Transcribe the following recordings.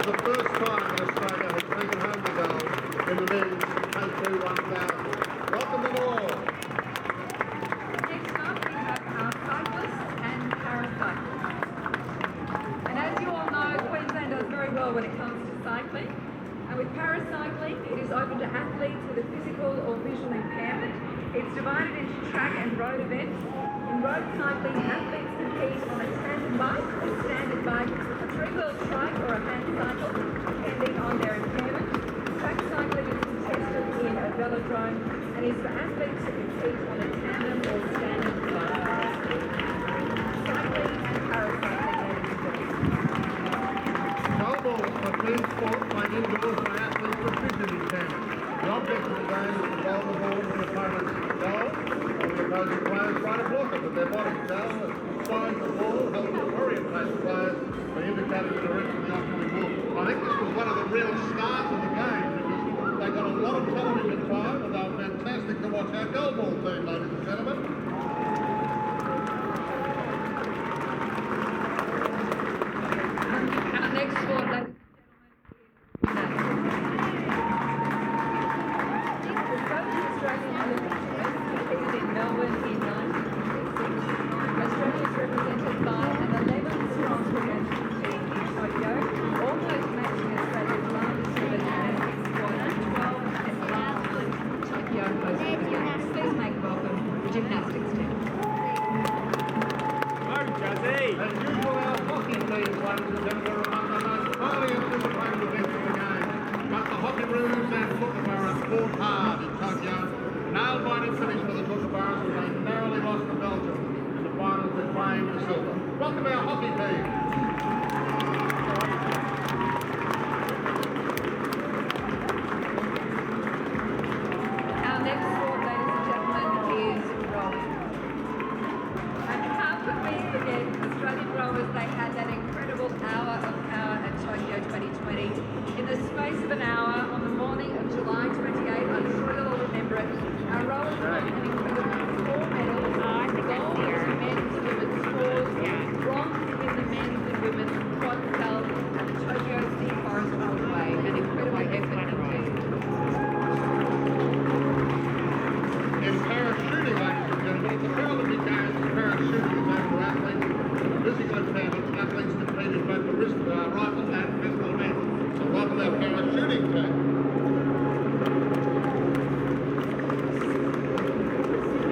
the first time that Australia has taken home the gold in the men's K2 1000. Welcome them all. Next up we have our cyclists and paracyclists. And as you all know, Queensland does very well when it comes to cycling. And with paracycling, it is open to athletes with a physical or visual impairment. It's divided into track and road events. In road cycling, athletes compete on a tandem bike, a standard bike, a three-wheel trike or a hand cycle, depending on their impairment. Track cycling is contested in a velodrome and is for athletes to compete on a tandem or standard bike. Cycling and paracycling are Goalballs for team sport played indoors by athletes with vision impairment. The object of the game is to bowl the ball to the opponent's goal, and the opposing players try to block it with their body. Tell slowing the ball, helping the orientate the players by indicating the direction of the oncoming ball. I think this was one of the real stars of the game because they got a lot of television time and they were fantastic to watch. Our goalball team, ladies and gentlemen. Our next sport, ladies and gentlemen, Australian Olympians competed in Melbourne in 1966. Australia is represented by an 11-strong gymnastics team in Tokyo, almost matching Australia's largest women's gymnastics squad, 12 at the last Tokyo hosted the Games. Please make welcome the gymnastics team. As usual, our hockey team, ladies and gentlemen, are among the most highly anticipated events of the game. But the Hockeyroos and Kookaburras fought hard in Tokyo. Nail-biting finish for the Kookaburras as they narrowly lost to Belgium in the finals to claim the silver. Welcome our hockey team. Our next sport, ladies and gentlemen, is rowing. And how could we forget Australian rowers? They had that incredible hour of power at Tokyo 2020. In the space of an hour on the morning of July 28, I'm sure you'll all remember it, our rowers won an incredible 4 medals, gold in the men's and women's scores, bronze in the men's and women's quad sculls at the Tokyo Sea Forest Railway. An incredible effort indeed. In parachuting, ladies and gentlemen, at the Paralympic Games, parachuting is open to athletes with physical impairments. Athletes compete in both the rifle and physical events. So welcome our parachuting team.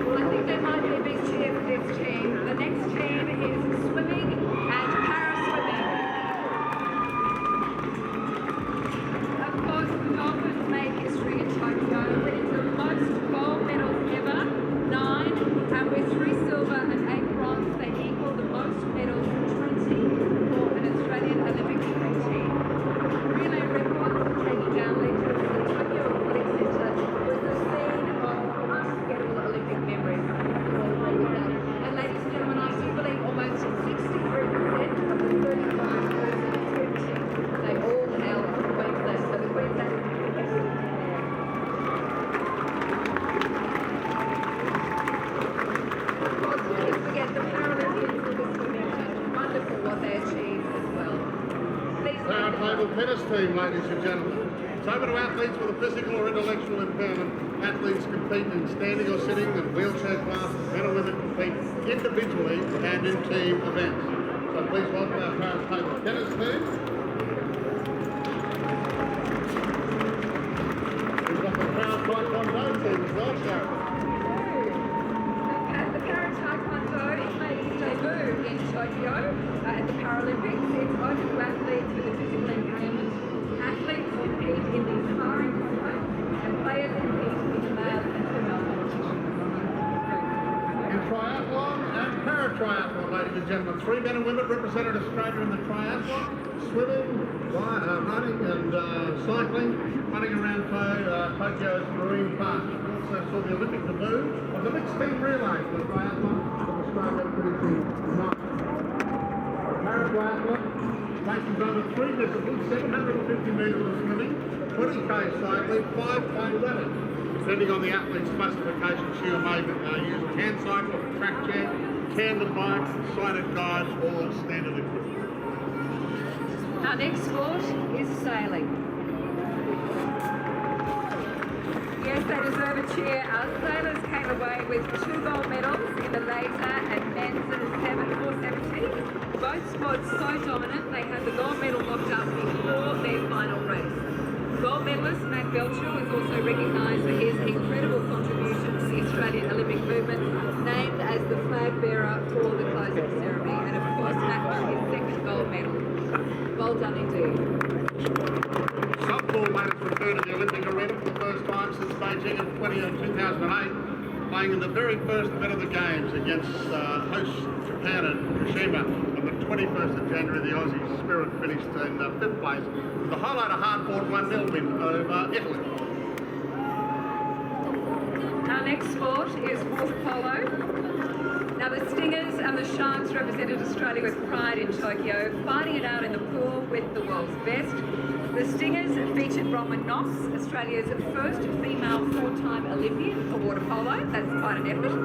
Well, I think there might be a big cheer for this team. The next team is swimming and para-swimming. Of course, the Dolphins made history in Tokyo, winning the most gold medals ever, 9, and with 3 silver and 8 bronze, they equal the most medals, 20, for an Australian Olympic swimming team. Relay records taking down legends at the Tokyo Aquatic Centre was the scene of unforgettable Olympic memories. And ladies and gentlemen, I do believe almost 63% of the 35-person attending, they all hail from Queensland, so the Queensland of course, we can forget the Paralympians for this event. Wonderful what they achieved as well. Please Our table tennis team, ladies and gentlemen. It's open to athletes with a physical or intellectual impairment. Athletes compete in standing or sitting and wheelchair classes. Men and women compete individually and in team events. So please welcome our current table tennis team. We've got the Crown Taekwondo team as well, Sharon. The para-taekwondo made its debut in Tokyo at the Paralympics. It's open to athletes with a physical impairment. Athletes compete in the sparring combat and players compete in the male and female competitions. In triathlon and para-triathlon, ladies and gentlemen, 3 men and women represented Australia in the triathlon, swimming, running and cycling, running around Tokyo's Marine Park. We also saw the Olympic debut of the mixed team relay for the triathlon of Australia producing tonight. Para-triathlon races over 3 disciplines, 750 metres of swimming, 20k cycling, 5k running. Depending on the athlete's classification, she or may use a hand cycle, a track chair, tandem bike, sighted guides, or standard equipment. Our next sport is sailing. Yes, they deserve a cheer. Our sailors came away with 2 gold medals in the laser and men's 7x470. Both squads so dominant, they had the gold medal locked up before their final race. Gold medalist Matt Belcher was also recognised for his incredible contribution to the Australian Olympic movement, named as the flag bearer for the closing ceremony. And of course, Matt won his 2nd gold medal. Well done indeed. Softball made its return to the Olympic arena for the first time since Beijing in 2008, playing in the very first event of the Games against host Japan at Kashima. On the 21st of January, the Aussie Spirit finished in 5th place with a highlight of hard-fought 1-0 win over Italy. Our next sport is water polo. Now the Stingers and the Sharks represented Australia with pride in Tokyo, fighting it out in the pool with the world's best. The Stingers featured Bronwyn Knox, Australia's first female 4-time Olympian for water polo. That's quite an effort.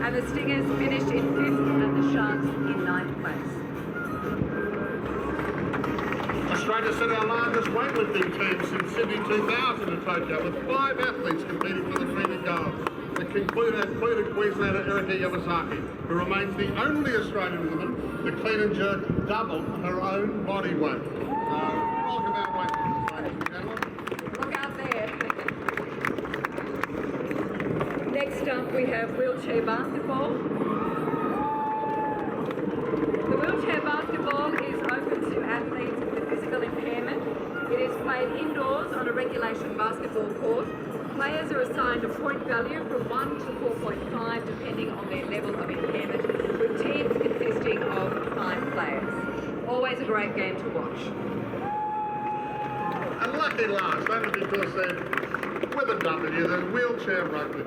And the Stingers finished in 5th and the Sharks in 9th place. Australia set our largest weightlifting team since Sydney 2000 in Tokyo, with 5 athletes competing for the green and gold. The included Queenslander Erika Yamasaki, who remains the only Australian woman to clean and jerk double her own body weight. Welcome our weightlifters, ladies and gentlemen. Look out there. Next up we have wheelchair basketball. The wheelchair basketball is open to athletes with physical impairment. It is played indoors on a regulation basketball court. Players are assigned a point value from 1 to 4.5 depending on their level of impairment, with teams consisting of 5 players. Always a great game to watch. And lucky last, only because they're with a W, the wheelchair rugby.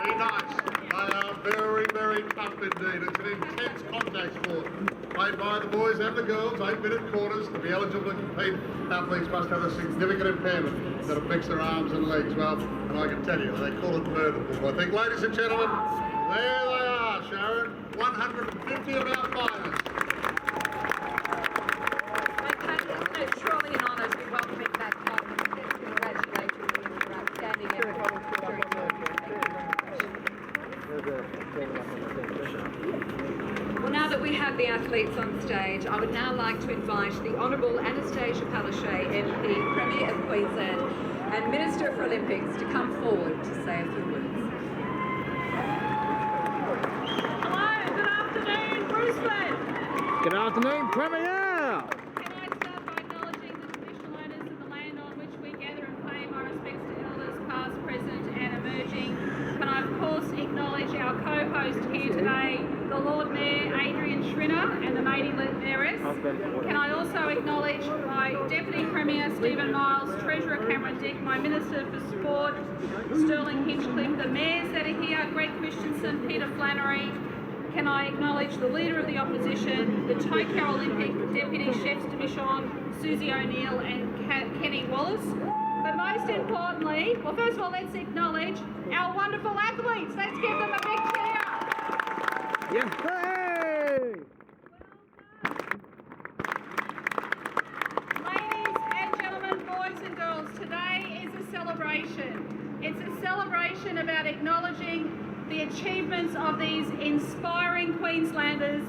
Be nice. They are very, very tough indeed. It's an intense contact sport. Played by the boys and the girls, 8-minute quarters. To be eligible to compete, athletes must have a significant impairment that affects their arms and legs. Well, and I can tell you, they call it murderable. I think, ladies and gentlemen, there they are, Sharon. 150 of our finalists. It's truly an honour to be welcoming back home. Congratulations on your outstanding effort. Well, now that we have the athletes on stage, I would now like to invite the Honourable Anastasia Palaszczuk, MP, Premier of Queensland and Minister for Olympics, to come forward to say a few words. Hello, good afternoon, Brisbane. Good afternoon, Premier. Can I start by acknowledging the traditional owners of the land on which we gather and pay my respects to elders past, present and emerging. Can I of course acknowledge our co-host here today, the Lord Mayor Adrian Schrinner and the Lady Mayoress. Can I also acknowledge my Deputy Premier Stephen Miles, Treasurer Cameron Dick, my Minister for Sport Sterling Hinchcliffe, the Mayors that are here, Greg Christensen, Peter Flannery. Can I acknowledge the Leader of the Opposition, the Tokyo Olympic Deputy Chefs de Mission, Susie O'Neill and Kenny Wallace. But most importantly, well, first of all, let's acknowledge our wonderful athletes. Let's give them a big cheer. Yes, hey! Ladies and gentlemen, boys and girls, today is a celebration. It's a celebration about acknowledging the achievements of these inspiring Queenslanders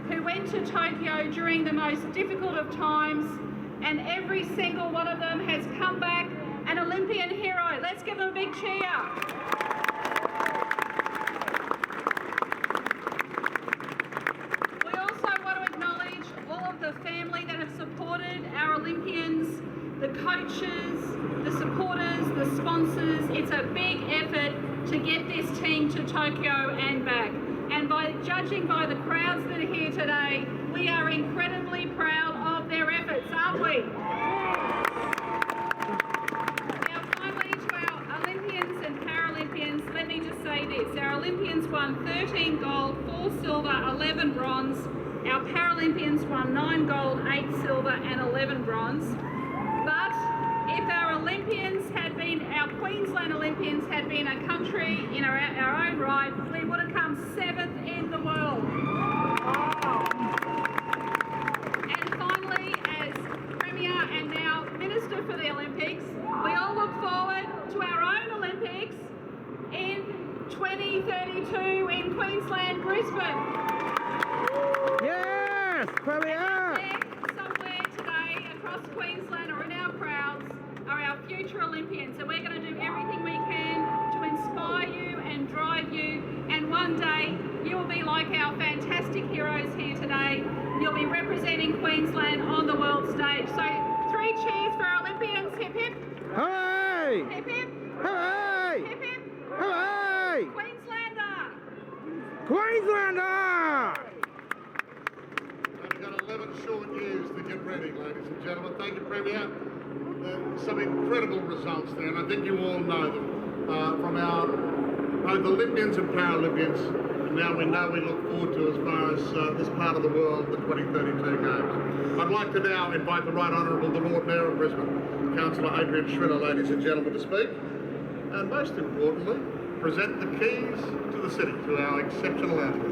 who went to Tokyo during the most difficult of times, and every single one of them has come back an Olympian hero. Let's give them a big cheer. We also want to acknowledge all of the family that have supported our Olympians, the coaches, the supporters, the sponsors. It's a big effort to get this team to Tokyo and back. And by judging by the crowds that are here today, we are incredibly proud of their efforts, aren't we? Now finally to our Olympians and Paralympians, let me just say this. Our Olympians won 13 gold, 4 silver, 11 bronze. Our Paralympians won 9 gold, 8 silver and 11 bronze. But if our Olympians had been, our Queensland Olympians had been a country in our own right, we would have come 7th in the world. And finally, Brisbane. Yes, Premier. There, somewhere today across Queensland or in our crowds are our future Olympians, and we're going to do everything we can to inspire you and drive you, and one day you will be like our fantastic heroes here today. You'll be representing Queensland on the world stage. So 3 cheers for our Olympians. Hip hip. Hooray! Hip hip. Hooray! Hip hip. Hooray! Queenslander. Queenslander! We've got 11 short years to get ready, ladies and gentlemen. Thank you, Premier. Some incredible results there, and I think you all know them from our both Olympians and Paralympians. And now we know we look forward to as far as this part of the world, the 2032 Games. I'd like to now invite the Right Honourable the Lord Mayor of Brisbane, Councillor Adrian Schritter, ladies and gentlemen, to speak. And most importantly, present the keys to the city to our exceptional athletes.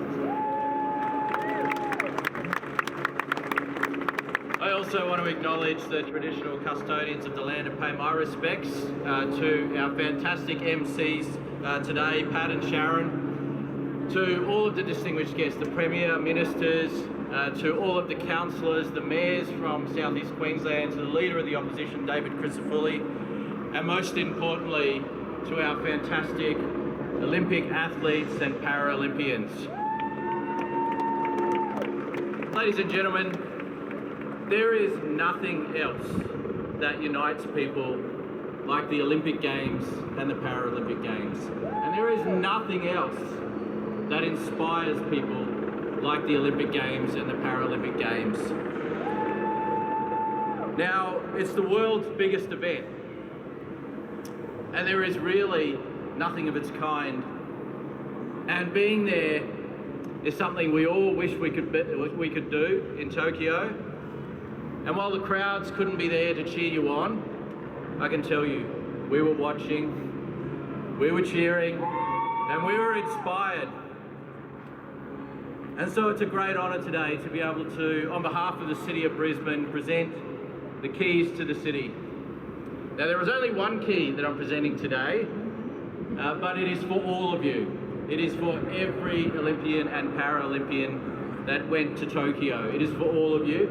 I also want to acknowledge the traditional custodians of the land and pay my respects to our fantastic MCs today, Pat and Sharon, to all of the distinguished guests, the Premier, Ministers, to all of the councillors, the mayors from South East Queensland, to the Leader of the Opposition, David Crisafulli, and most importantly, to our fantastic Olympic athletes and Paralympians. Ladies and gentlemen, there is nothing else that unites people like the Olympic Games and the Paralympic Games. And there is nothing else that inspires people like the Olympic Games and the Paralympic Games. Now, it's the world's biggest event, and there is really nothing of its kind. And being there is something we all wish we could do in Tokyo. And while the crowds couldn't be there to cheer you on, I can tell you, we were watching, we were cheering, and we were inspired. And so it's a great honour today to be able to, on behalf of the City of Brisbane, present the keys to the city. Now, there is only one key that I'm presenting today, but it is for all of you. It is for every Olympian and Paralympian that went to Tokyo. It is for all of you.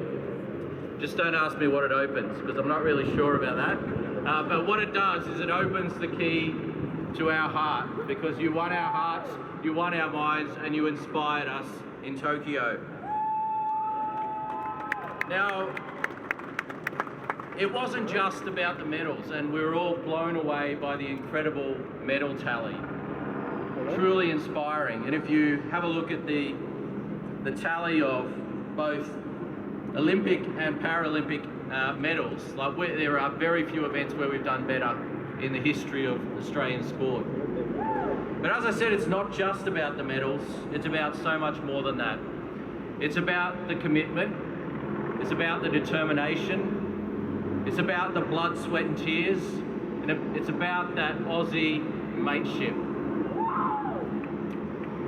Just don't ask me what it opens, because I'm not really sure about that. But what it does is it opens the key to our heart, because you won our hearts, you won our minds, and you inspired us in Tokyo. Now, it wasn't just about the medals, and we were all blown away by the incredible medal tally. Truly inspiring. And if you have a look at the tally of both Olympic and Paralympic medals, there are very few events where we've done better in the history of Australian sport. But as I said, it's not just about the medals, it's about so much more than that. It's about the commitment, it's about the determination, it's about the blood, sweat and tears, and it's about that Aussie mateship.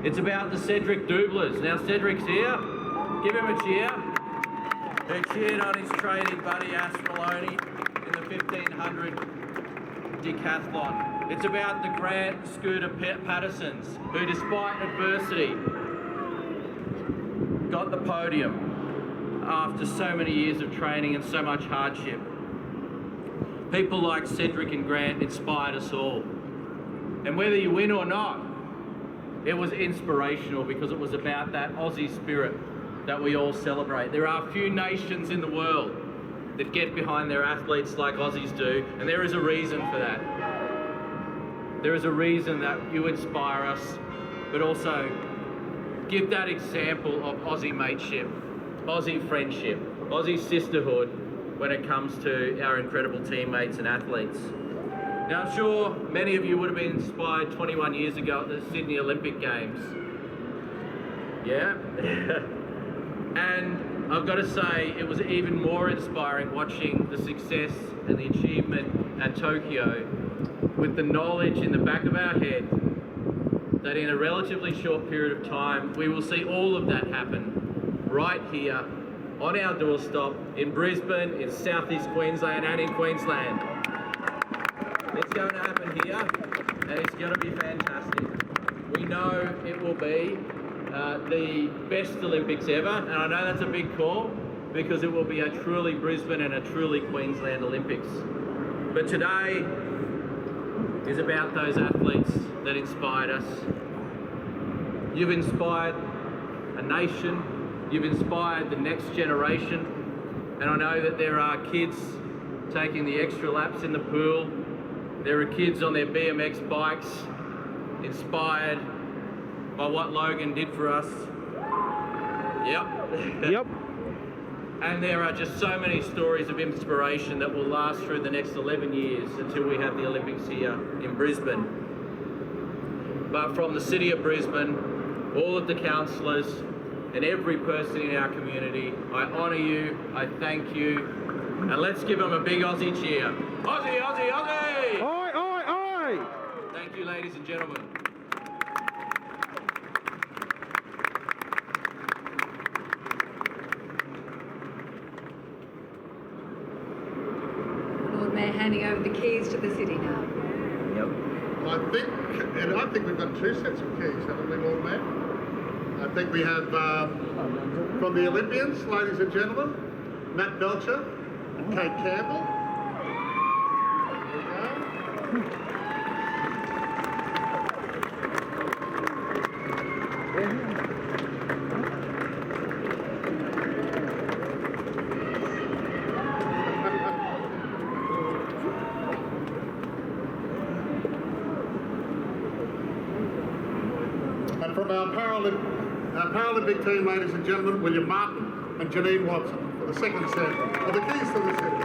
It's about the Cedric Doublers. Now Cedric's here, give him a cheer. Who cheered on his training buddy Ash Maloney in the 1500 decathlon. It's about the Grant Scooter Pattersons, who despite adversity got the podium after so many years of training and so much hardship. People like Cedric and Grant inspired us all. And whether you win or not, it was inspirational, because it was about that Aussie spirit that we all celebrate. There are few nations in the world that get behind their athletes like Aussies do, and there is a reason for that. There is a reason that you inspire us, but also give that example of Aussie mateship, Aussie friendship, Aussie sisterhood when it comes to our incredible teammates and athletes. Now, I'm sure many of you would have been inspired 21 years ago at the Sydney Olympic Games. Yeah? And I've got to say, it was even more inspiring watching the success and the achievement at Tokyo, with the knowledge in the back of our head that in a relatively short period of time, we will see all of that happen right here on our doorstep in Brisbane, in South East Queensland and in Queensland. It's going to happen here, and it's going to be fantastic. We know it will be the best Olympics ever, and I know that's a big call because it will be a truly Brisbane and a truly Queensland Olympics. But today is about those athletes that inspired us. You've inspired a nation, you've inspired the next generation, and I know that there are kids taking the extra laps in the pool. There are kids on their BMX bikes inspired by what Logan did for us. Yep. Yep. And there are just so many stories of inspiration that will last through the next 11 years until we have the Olympics here in Brisbane. But from the City of Brisbane, all of the councillors and every person in our community, I honour you, I thank you, and let's give them a big Aussie cheer. Aussie, Aussie, Aussie! Oi, oi, oi! Thank you, ladies and gentlemen. Lord Mayor handing over the keys to the city now. Yep. I think we've got two sets of keys, haven't we, Lord Mayor? I think we have from the Olympians, ladies and gentlemen, Matt Belcher and Kate Campbell. There you go. And from our Paralympic team, ladies and gentlemen, William Martin and Janine Watson for the second set of the keys to the city.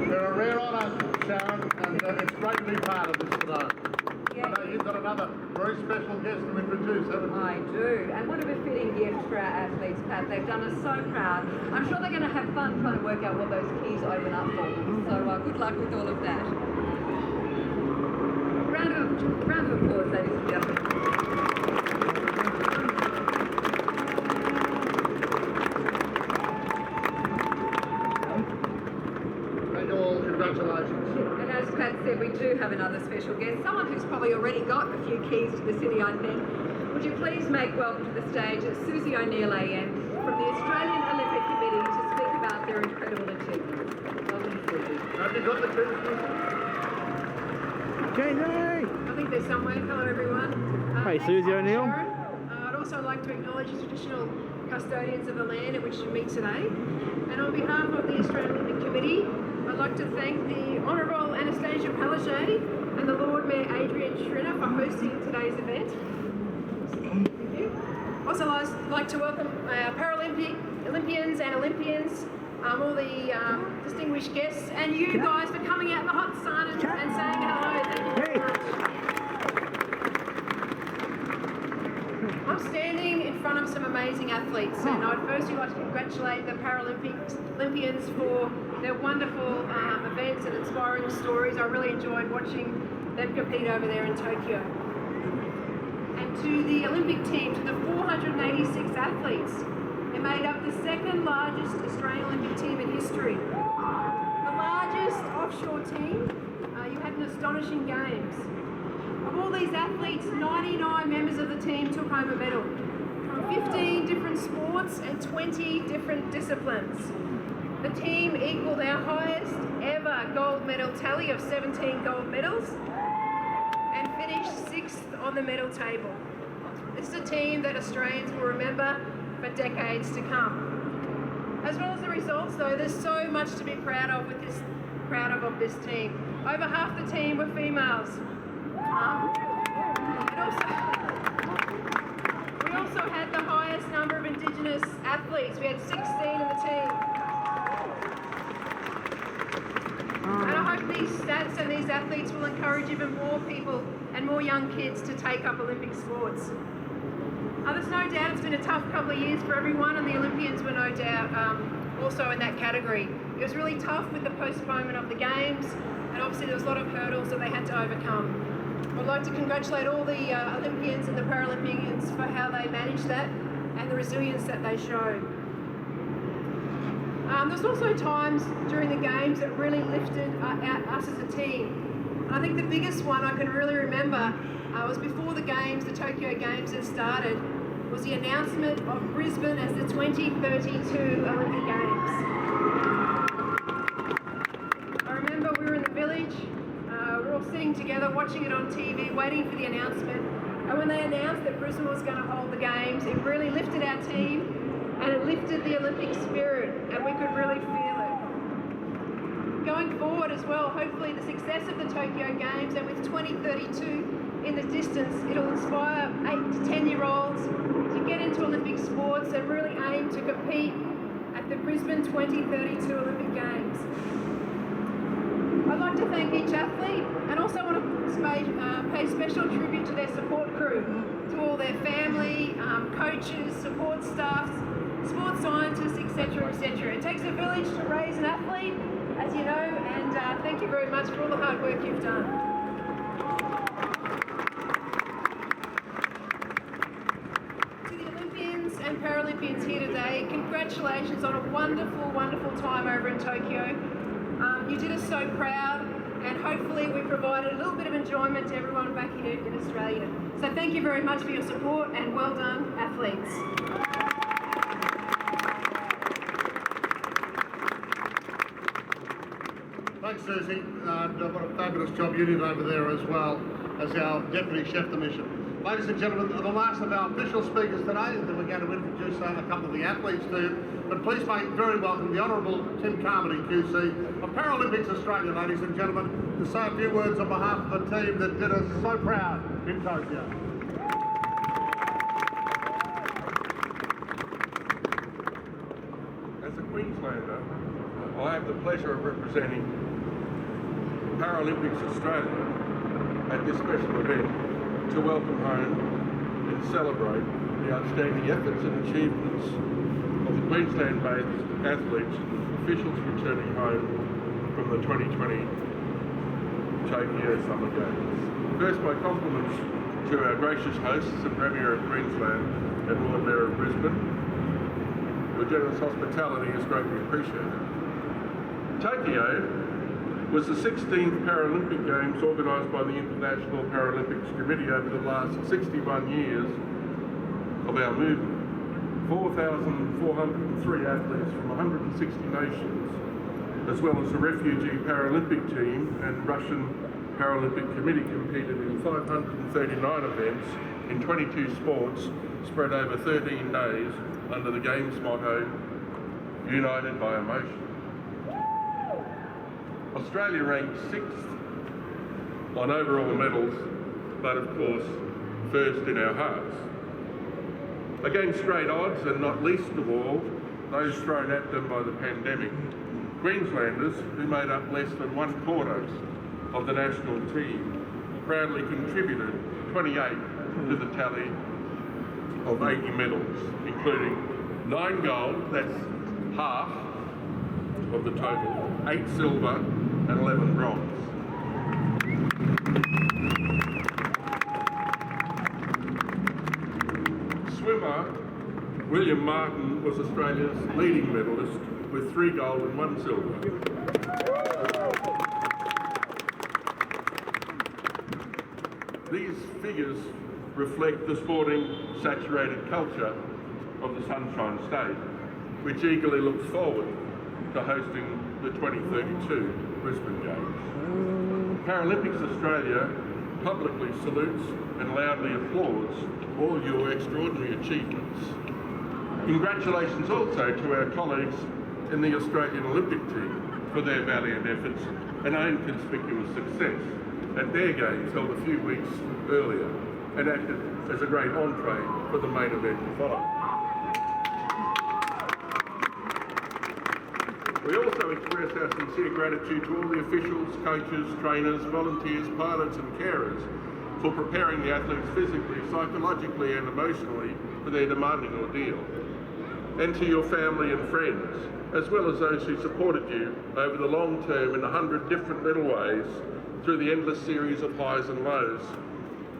They're a rare honour, Sharon, and it's great to be part of this today. Yeah. I know you've got another very special guest to introduce, haven't you? I do. And what a befitting gift for our athletes, Pat. They've done us so proud. I'm sure they're going to have fun trying to work out what those keys open up for them. So good luck with all of that. Round of applause, ladies and gentlemen. Thank you all. Congratulations. And as Pat said, we do have another special guest, someone who's probably already got a few keys to the city, I think. Would you please make welcome to the stage Susie O'Neill AM from the Australian Olympic Committee to speak about their incredible achievements. Welcome, Susie. Have you got the keys? JJ! I think there's somewhere. Hello, everyone. Hey, thanks, Susie O'Neill. Sharon. I'd also like to acknowledge the traditional custodians of the land at which we meet today. And on behalf of the Australian Olympic Committee, I'd like to thank the Honourable Anastasia Palaszczuk and the Lord Mayor Adrian Schrinner for hosting today's event. Thank you. Also, I'd like to welcome Olympians and Olympians, all the distinguished guests, and you guys for coming out in the hot sun and saying hello. Thank you very much. I'm standing in front of some amazing athletes, and I'd firstly like to congratulate the Olympians for their wonderful events and inspiring stories. I really enjoyed watching them compete over there in Tokyo. And to the Olympic team, to the 486 athletes, they made up the second largest Australian Olympic team in history. The largest offshore team. You had an astonishing games. Of all these athletes, 99 members of the team took home a medal from 15 different sports and 20 different disciplines. The team equalled our highest ever gold medal tally of 17 gold medals and finished 6th on the medal table. This is a team that Australians will remember for decades to come. As well as the results, though, there's so much to be proud of this team. Over half the team were females. We also had the highest number of Indigenous athletes. We had 16 in the team. And I hope these stats and these athletes will encourage even more people and more young kids to take up Olympic sports. There's no doubt it's been a tough couple of years for everyone, and the Olympians were no doubt also in that category. It was really tough with the postponement of the Games, and obviously there was a lot of hurdles that they had to overcome. I'd like to congratulate all the Olympians and the Paralympians for how they managed that and the resilience that they showed. There's also times during the games that really lifted us as a team. And I think the biggest one I can really remember was before the games, the Tokyo Games had started, was the announcement of Brisbane as the 2032 Olympic Games. I remember we were in the village, we were all sitting together watching it on TV, waiting for the announcement. And when they announced that Brisbane was going to hold the Games, it really lifted our team and it lifted the Olympic spirit, and we could really feel it. Going forward as well, hopefully the success of the Tokyo Games, and with 2032 in the distance, it'll inspire 8 to 10-year-olds to get into Olympic sports and really aim to compete at the Brisbane 2032 Olympic Games. I'd like to thank each athlete, and also want to pay special tribute to their support crew, to all their family, coaches, support staffs, sports scientists, etc., etc. It takes a village to raise an athlete, as you know, and thank you very much for all the hard work you've done. To the Olympians and Paralympians here today, congratulations on a wonderful, wonderful time over in Tokyo. You did us so proud, and hopefully we provided a little bit of enjoyment to everyone back here in Australia. So thank you very much for your support, and well done, athletes. Thanks, Susie, and what a fabulous job you did over there as well as our Deputy Chef de Mission. Ladies and gentlemen, the last of our official speakers today that we're going to introduce a couple of the athletes to you, but please make very welcome the Honourable Tim Carmody, QC, of Paralympics Australia, ladies and gentlemen, to say a few words on behalf of the team that did us so proud in Tokyo. As a Queenslander, I have the pleasure of representing Paralympics Australia at this special event to welcome home and celebrate the outstanding efforts and achievements of the Queensland-based athletes and officials returning home from the 2020 Tokyo Summer Games. First, my compliments to our gracious hosts, the Premier of Queensland and Lord Mayor of Brisbane. Your generous hospitality is greatly appreciated. Tokyo was the 16th Paralympic Games organised by the International Paralympics Committee over the last 61 years of our movement. 4,403 athletes from 160 nations, as well as the refugee Paralympic team and Russian Paralympic Committee, competed in 539 events in 22 sports spread over 13 days under the Games motto, United by Emotion. Australia ranked 6th on overall medals, but of course, first in our hearts. Against great odds, and not least of all, those thrown at them by the pandemic, Queenslanders, who made up less than 1/4 of the national team, proudly contributed 28 to the tally of 80 medals, including 9 gold, that's half of the total, 8 silver and 11 bronze. Swimmer William Martin was Australia's leading medalist with 3 gold and 1 silver. These figures reflect the sporting saturated culture of the Sunshine State, which eagerly looks forward to hosting the 2032 Brisbane Games. Paralympics Australia publicly salutes and loudly applauds all your extraordinary achievements. Congratulations also to our colleagues in the Australian Olympic team for their valiant efforts and inconspicuous success at their games held a few weeks earlier and acted as a great entree for the main event to follow. We also express our sincere gratitude to all the officials, coaches, trainers, volunteers, pilots and carers for preparing the athletes physically, psychologically and emotionally for their demanding ordeal. and to your family and friends, as well as those who supported you over the long term in 100 different little ways through the endless series of highs and lows,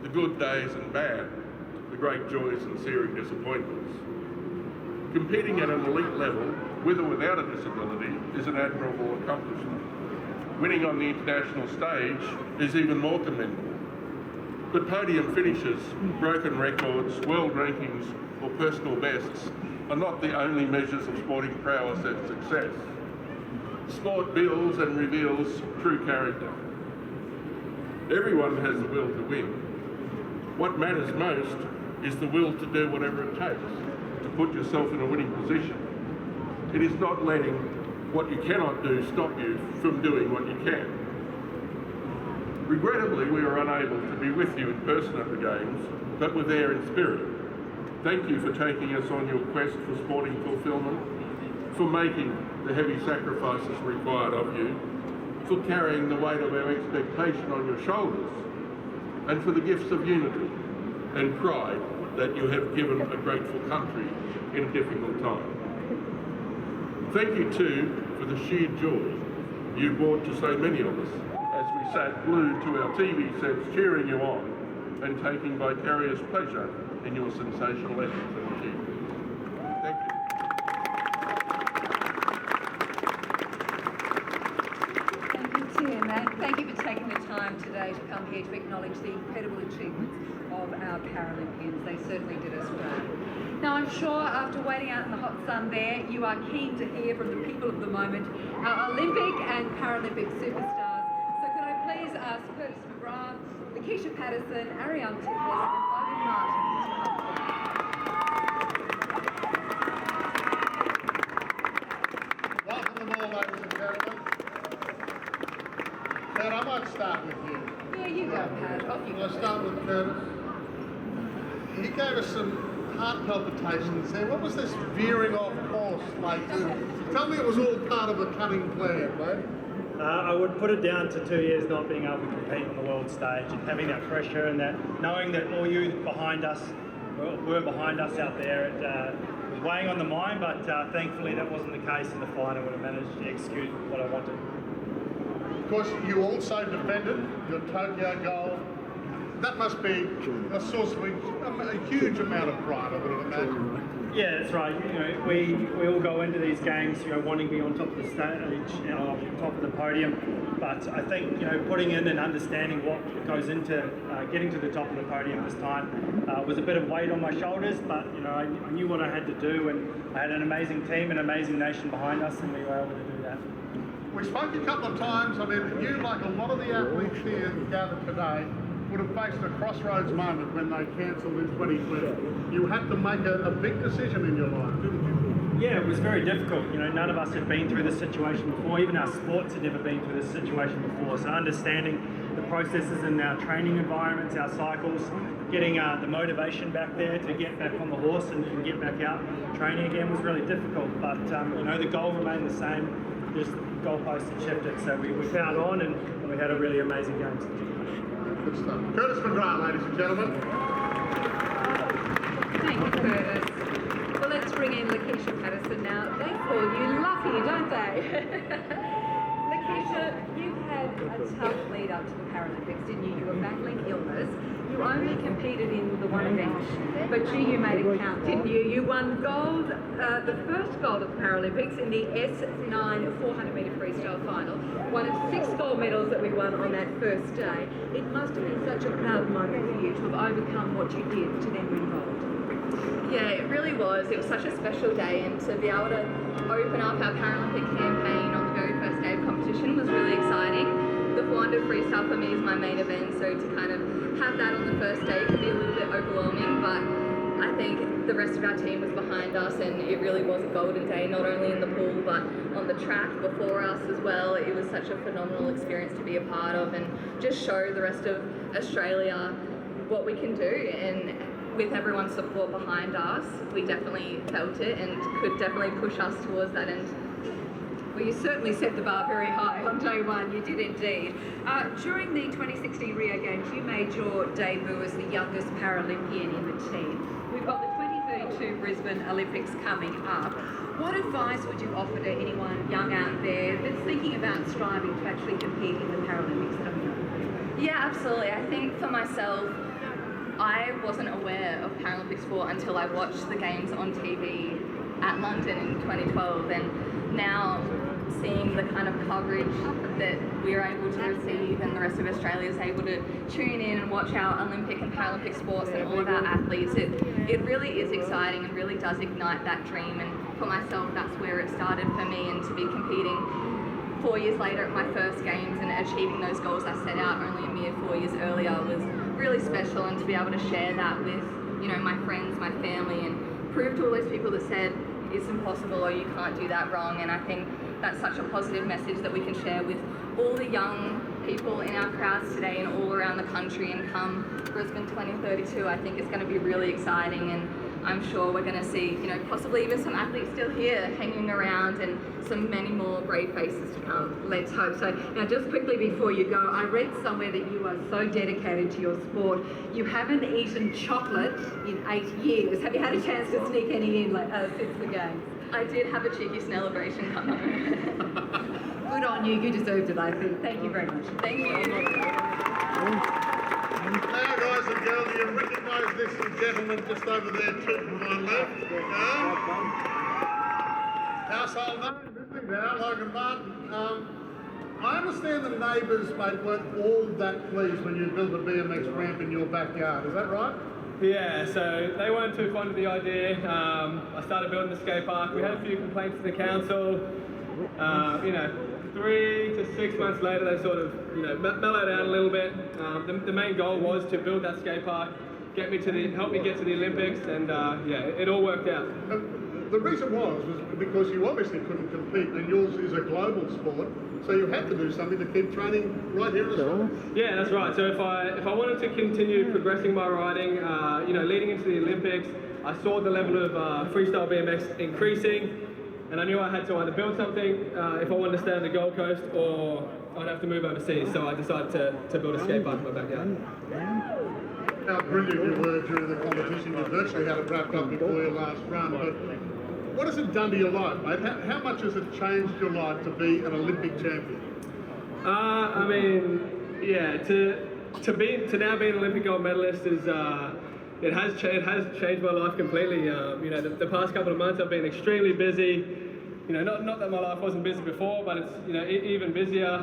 the good days and bad, the great joys and searing disappointments. Competing at an elite level, with or without a disability, is an admirable accomplishment. Winning on the international stage is even more commendable. But podium finishes, broken records, world rankings, or personal bests are not the only measures of sporting prowess and success. Sport builds and reveals true character. Everyone has the will to win. What matters most is the will to do whatever it takes to put yourself in a winning position. It is not letting what you cannot do stop you from doing what you can. Regrettably, we are unable to be with you in person at the Games, but we're there in spirit. Thank you for taking us on your quest for sporting fulfilment, for making the heavy sacrifices required of you, for carrying the weight of our expectation on your shoulders, and for the gifts of unity and pride that you have given a grateful country in a difficult time. Thank you too for the sheer joy you brought to so many of us as we sat glued to our TV sets cheering you on and taking vicarious pleasure in your sensational efforts and achievements. Thank you. Thank you, Tim, and thank you for taking the time today to come here to acknowledge the incredible achievements of our Paralympians. They certainly did us proud. Now, I'm sure after waiting out in the hot sun there, you are keen to hear from the people of the moment, our Olympic and Paralympic superstars. So could I please ask Curtis McGrath, Lakeisha Patterson, Ariane Tickles, and Logan Martin to come forward. Welcome them all, ladies and gentlemen. Pat, I might start with you. Yeah, you go, Pat. Off you go. I'll start with Curtis. He gave us some heart palpitations there. What was this veering off course like? Tell me it was all part of a cunning plan, mate. I would put it down to 2 years not being able to compete on the world stage and having that pressure and that knowing that all you behind us were behind us out there. It was weighing on the mind, but thankfully that wasn't the case in the final when I managed to execute what I wanted. Of course, you also defended your Tokyo goal. That must be a source of a huge amount of pride, I would imagine. Yeah, that's right. You know, we all go into these games, wanting to be on top of the stage, top of the podium. But I think, putting in and understanding what goes into getting to the top of the podium this time was a bit of weight on my shoulders. But I knew what I had to do, and I had an amazing team, an amazing nation behind us, and we were able to do that. We spoke a couple of times. I mean, you, like a lot of the athletes here gathered today, would have faced a crossroads moment when they cancelled in 2020. You had to make a big decision in your life, didn't you? Yeah, it was very difficult. None of us had been through this situation before. Even our sports had never been through this situation before. So understanding the processes in our training environments, our cycles, getting the motivation back there to get back on the horse and get back out training again was really difficult. But the goal remained the same. Just the goalposts had shifted. So we found on and we had a really amazing game. Good stuff. Curtis McGrath, ladies and gentlemen. Thank you, Curtis. Well, let's bring in Lakeisha Patterson now. They call you Lucky, don't they? Lakeisha, you've had a tough lead up to the Paralympics, didn't you? You were battling illness. You only competed in the one event, but you made it count, didn't you? You won gold, the first gold of the Paralympics in the S9 400-metre freestyle final. One of 6 gold medals that we won on that first day. It must have been such a proud moment for you to have overcome what you did to then win gold. Yeah, it really was. It was such a special day, and to be able to open up our Paralympic campaign on the very first day of competition was really exciting. The 400 freestyle for me is my main event, so to kind of have that on the first day can be a little bit overwhelming, but I think the rest of our team was behind us, and it really was a golden day, not only in the pool but on the track before us as well. It was such a phenomenal experience to be a part of and just show the rest of Australia what we can do. And with everyone's support behind us, we definitely felt it and could definitely push us towards that end. Well, you certainly set the bar very high on day one, you did indeed. During the 2016 Rio Games, you made your debut as the youngest Paralympian in the team. We've got the 2032 to Brisbane Olympics coming up. What advice would you offer to anyone young out there that's thinking about striving to actually compete in the Paralympics coming up? Yeah, absolutely. I think for myself, I wasn't aware of Paralympic sport until I watched the games on TV at London in 2012, and now seeing the kind of coverage that we're able to receive and the rest of Australia is able to tune in and watch our Olympic and Paralympic sports and all of our athletes, it really is exciting and really does ignite that dream. And for myself, that's where it started for me, and to be competing 4 years later at my first games and achieving those goals I set out only a mere 4 years earlier was really special. And to be able to share that with, you know, my friends, my family, and prove to all those people that said it's impossible or you can't do that wrong. And I think that's such a positive message that we can share with all the young people in our crowds today and all around the country. And come Brisbane 2032, I think it's going to be really exciting, and I'm sure we're going to see, you know, possibly even some athletes still here hanging around, and some many more brave faces to come. Let's hope so. Now, just quickly before you go, I read somewhere that you are so dedicated to your sport, you haven't eaten chocolate in 8 years. Have you had a chance to sneak any in since the games? I did have a cheeky celebration come home. Good on you. You deserved it, I think. Thank you very much. Thank you. Now, guys and girls, you recognise this gentleman just over there to my left? Household name, isn't he now, Logan Martin? I understand the neighbours, mate, weren't all that pleased when you built a BMX ramp in your backyard. Is that right? Yeah, so they weren't too fond of the idea. I started building the skate park. We had a few complaints to the council. 3 to 6 months later, they sort of, mellowed out a little bit. The main goal was to build that skate park, help me get to the Olympics, and it all worked out. The reason was because you obviously couldn't compete, and yours is a global sport, so you had to do something to keep training right here in Australia. Yeah, that's right. So if I wanted to continue progressing my riding, leading into the Olympics, I saw the level of freestyle BMX increasing, and I knew I had to either build something if I wanted to stay on the Gold Coast, or I'd have to move overseas. So I decided to build a skate park in my backyard. How brilliant you were during the competition. You virtually had it wrapped up before your last run. But what has it done to your life, mate? How much has it changed your life to be an Olympic champion? To now be an Olympic gold medalist is it has changed my life completely. The past couple of months I've been extremely busy. Not that my life wasn't busy before, but it's even busier.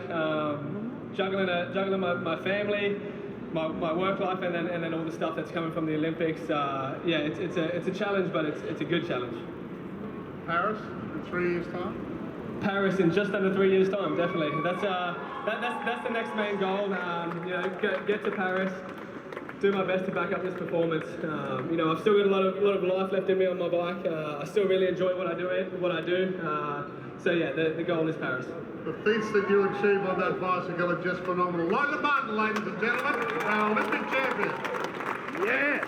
Juggling my family, my work life, and then all the stuff that's coming from the Olympics. It's a challenge, but it's a good challenge. Paris in 3 years' time? Paris in just under 3 years' time, definitely. That's the next main goal. Get to Paris, do my best to back up this performance. I've still got a lot of life left in me on my bike. I still really enjoy what I do. The goal is Paris. The feats that you achieve on that bicycle are just phenomenal. Logan Martin, ladies and gentlemen, our Olympic champion. Yeah.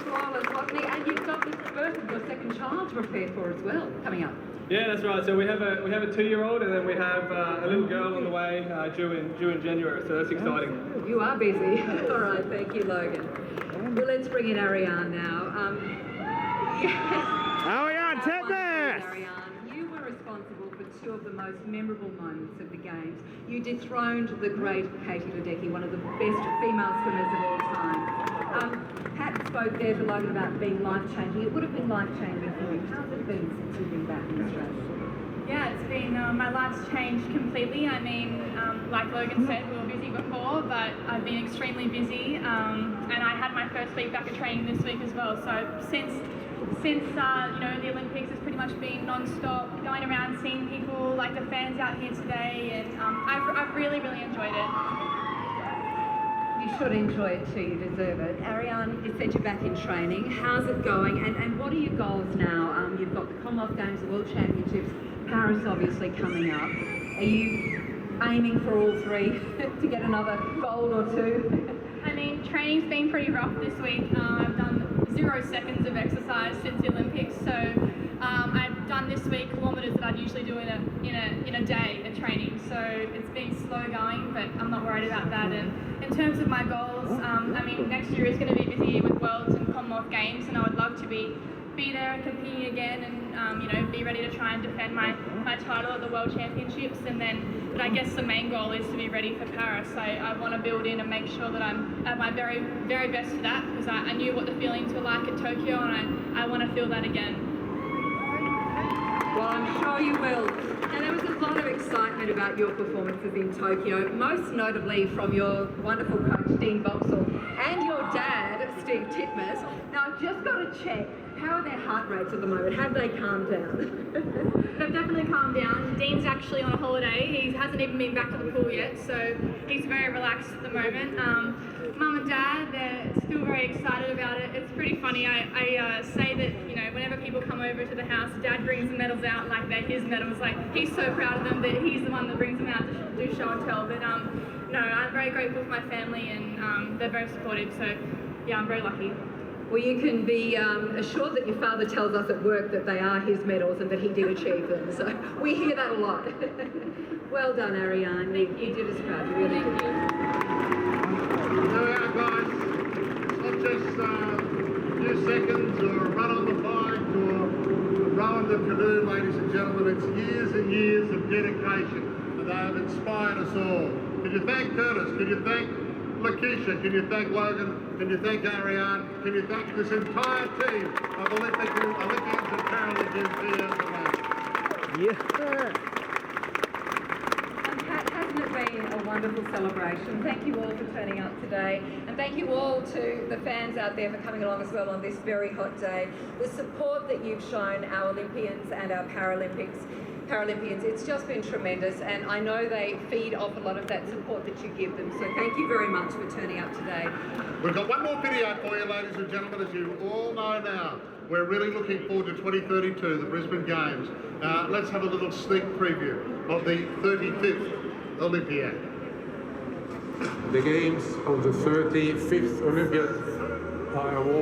And you've got the birth of your second child to prepare for as well, coming up. Yeah, that's right. So we have a 2-year-old, and then we have a little girl on the way due in January. So that's exciting. You are busy. All right, thank you, Logan. Well, let's bring in Ariane now. Ariane, take this! Ariane, you were responsible for 2 of the most memorable moments of the Games. You dethroned the great Katie Ledecky, one of the best female swimmers of all time. Pat spoke there to Logan about being life-changing. It would have been life-changing for you. How's it been since you've been back in Australia? Yeah, it's been, my life's changed completely. I mean, like Logan said, we were busy before, but I've been extremely busy, and I had my first week back at training this week as well. So since the Olympics has pretty much been non-stop, going around seeing people like the fans out here today, and I've really, really enjoyed it. You should enjoy it too, you deserve it. Ariane, you said you're back in training. How's it going? And what are your goals now? You've got the Commonwealth Games, the World Championships, Paris obviously coming up. Are you aiming for all 3 to get another gold or 2? I mean, training's been pretty rough this week. I've done 0 seconds of exercise since the Olympics, so I've done this week kilometres that I'd usually do in a day of training. So it's been slow going, but I'm not worried about that. And in terms of my goals, next year is going to be a busy year with Worlds and Commonwealth Games, and I would love to be be there and competing again, and you know, be ready to try and defend my title at the World Championships. And then, but I guess the main goal is to be ready for Paris. I want to build in and make sure that I'm at my very, very best for that, because I knew what the feelings were like at Tokyo, and I want to feel that again. Well, I'm sure you will. Now, there was a lot of excitement about your performances in Tokyo, most notably from your wonderful coach, Dean Boxall, and your dad, Steve Titmus. Now, I've just got to check, how are their heart rates at the moment? Have they calmed down? They've definitely calmed down. Dean's actually on a holiday. He hasn't even been back to the pool yet, so he's very relaxed at the moment. Mum and Dad, they're still very excited about it. It's pretty funny. I say that, you know, whenever people come over to the house, Dad brings the medals out like they're his medals. Like, he's so proud of them that he's the one that brings them out to do show and tell. But no, I'm very grateful for my family, and they're very supportive. So yeah, I'm very lucky. Well, you can be assured that your father tells us at work that they are his medals and that he did achieve them. So we hear that a lot. Well done, Ariane. You did us proud. You really did. There we are, guys. It's not just a few seconds or a run on the bike or a row in the canoe, ladies and gentlemen. It's years and years of dedication, and they have inspired us all. Can you thank Curtis? Can you thank Lakeisha? Can you thank Logan? Can you thank Ariane? Can you thank this entire team of Olympians and Paralympians here tonight? Yeah. Hasn't it been a wonderful celebration? Thank you all for turning up today, and thank you all to the fans out there for coming along as well on this very hot day. The support that you've shown our Olympians and our Paralympians, it's just been tremendous, and I know they feed off a lot of that support that you give them, so thank you very much for turning up today. We've got one more video for you, ladies and gentlemen. As you all know now, we're really looking forward to 2032, the Brisbane Games. Let's have a little sneak preview of the 35th Olympiad. The Games of the 35th Olympiad are awarded